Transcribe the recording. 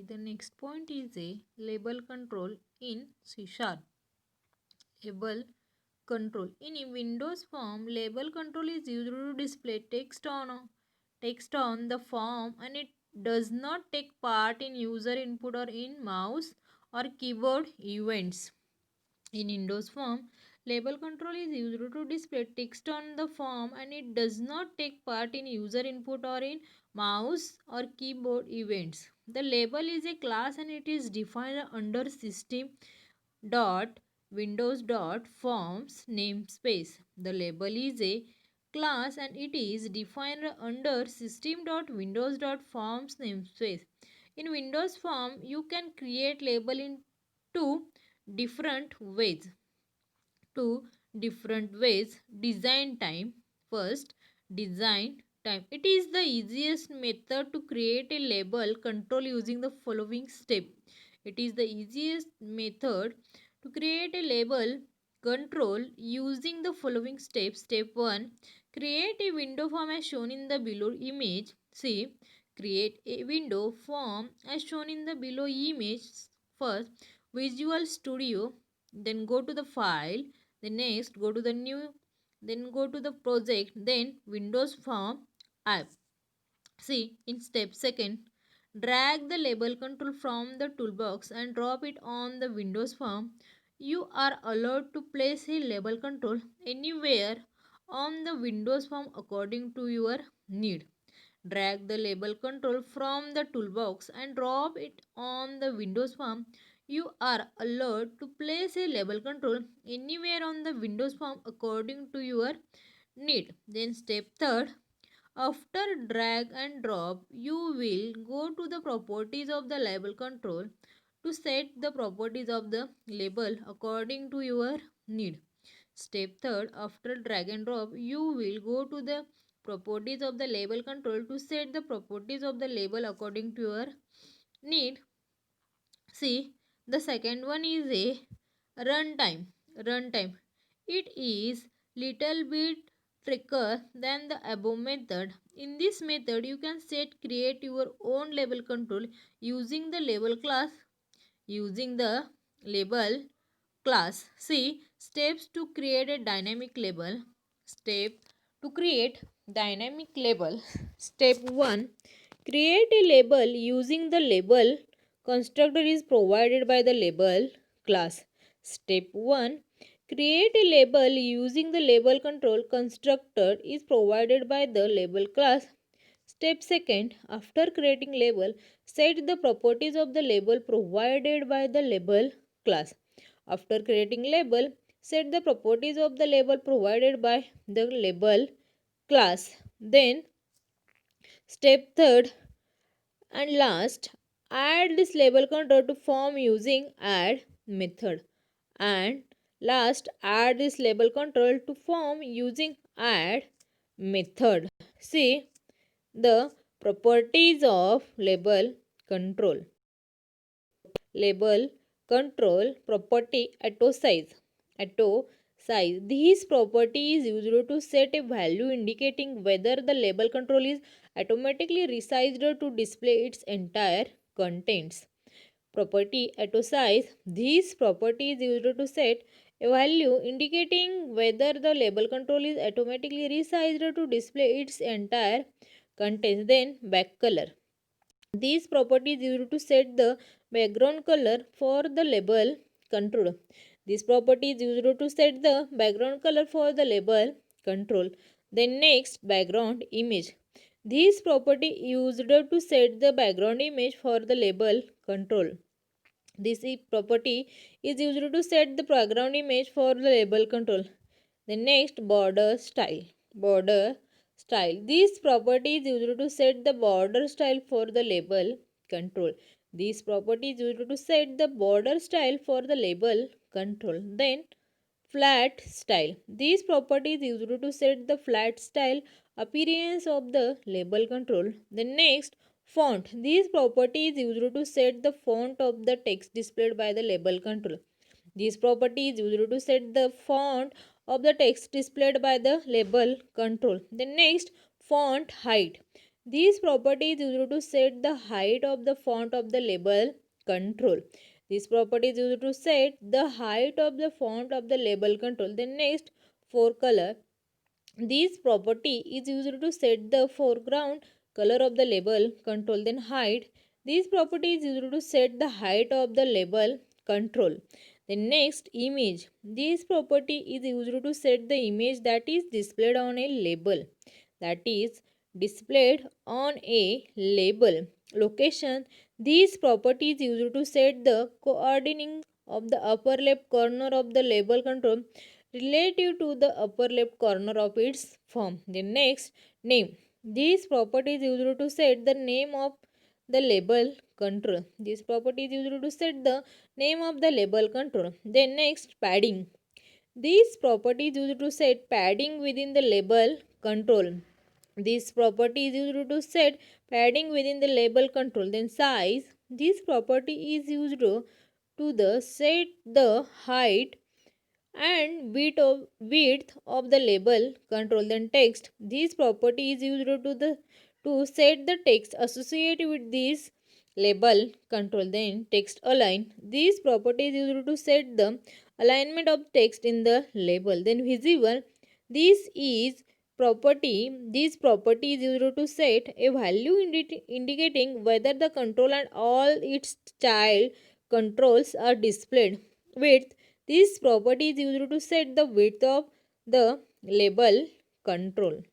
The next point is a label control in C Sharp. Label control. In Windows form, label control is used to display text on the form, and it does not take part in user input or in mouse or keyboard events. In Windows form, label control is used to display text on the form, and it does not take part in user input or in mouse or keyboard events. The label is a class and it is defined under system dot windows dot forms namespace. The label is a class and it is defined under system dot windows dot forms namespace. In Windows form, you can create label in two different ways. Two different ways. Design time. First, design time. It is the easiest method to create a label control using the following step. It is the easiest method to create a label control using the following steps. Step 1. Create a window form as shown in the below image. See, create a window form as shown in the below image. First, Visual Studio, then go to the file, then next go to the new, then go to the project, then Windows Form app. See, in step second, drag the label control from the toolbox and drop it on the Windows form. You are allowed to place a label control anywhere on the Windows form according to your need. Drag the label control from the toolbox and drop it on the Windows form. You are allowed to place a label control anywhere on the Windows form according to your need. Then step third, after drag and drop, you will go to the properties of the label control to set the properties of the label according to your need. Step third, after drag and drop, you will go to the properties of the label control to set the properties of the label according to your need. See, the second one is a runtime. Runtime. It is little bit trickier than the above method. In this method, you can create your own label control using the label class. Using the label class. See, steps to create a dynamic label. Step to create dynamic label. Step 1. Create a label using the label constructor is provided by the label class. Step 1. Create a label using the label control constructor is provided by the label class. Step 2. After creating label, set the properties of the label provided by the label class. After creating label, set the properties of the label provided by the label class. Then step 3 and last, add this label control to form using add method. And last, add this label control to form using add method. See the properties of label control. Label control property auto size. Auto size. This property is used to set a value indicating whether the label control is automatically resized to display its entire contents. Property auto size. This property is used to set a value indicating whether the label control is automatically resized to display its entire contents. Then back color. These properties used to set the background color for the label control. This property is used to set the background color for the label control. Then next, background image. This property used to set the background image for the label control. This property is used to set the background image for the label control. The next, border style. Border style. This property is used to set the border style for the label control. This property is used to set the border style for the label control. Then flat style. This property is used to set the flat style appearance of the label control. The next, font. This property is used to set the font of the text displayed by the label control. This property is used to set the font of the text displayed by the label control. The next, font height. This property is used to set the height of the font of the label control. This property is used to set the height of the font of the label control. Then next, for color. This property is used to set the foreground color of the label control. Then height. This property is used to set the height of the label control. Then next, image. This property is used to set the image that is displayed on a label. That is displayed on a label. Location. These properties used to set the coordinating of the upper left corner of the label control relative to the upper left corner of its form. The next, name. These properties used to set the name of the label control. This property is used to set the name of the label control. Then next, padding. These properties used to set padding within the label control. This property is used to set padding within the label control. Then size. This property is used to the set the height and width of the label control. Then text. This property is used to set the text associated with this label control. Then text align. This property is used to set the alignment of text in the label. Then visible. This property is used to set a value indicating whether the control and all its child controls are displayed. Width. This property is used to set the width of the label control.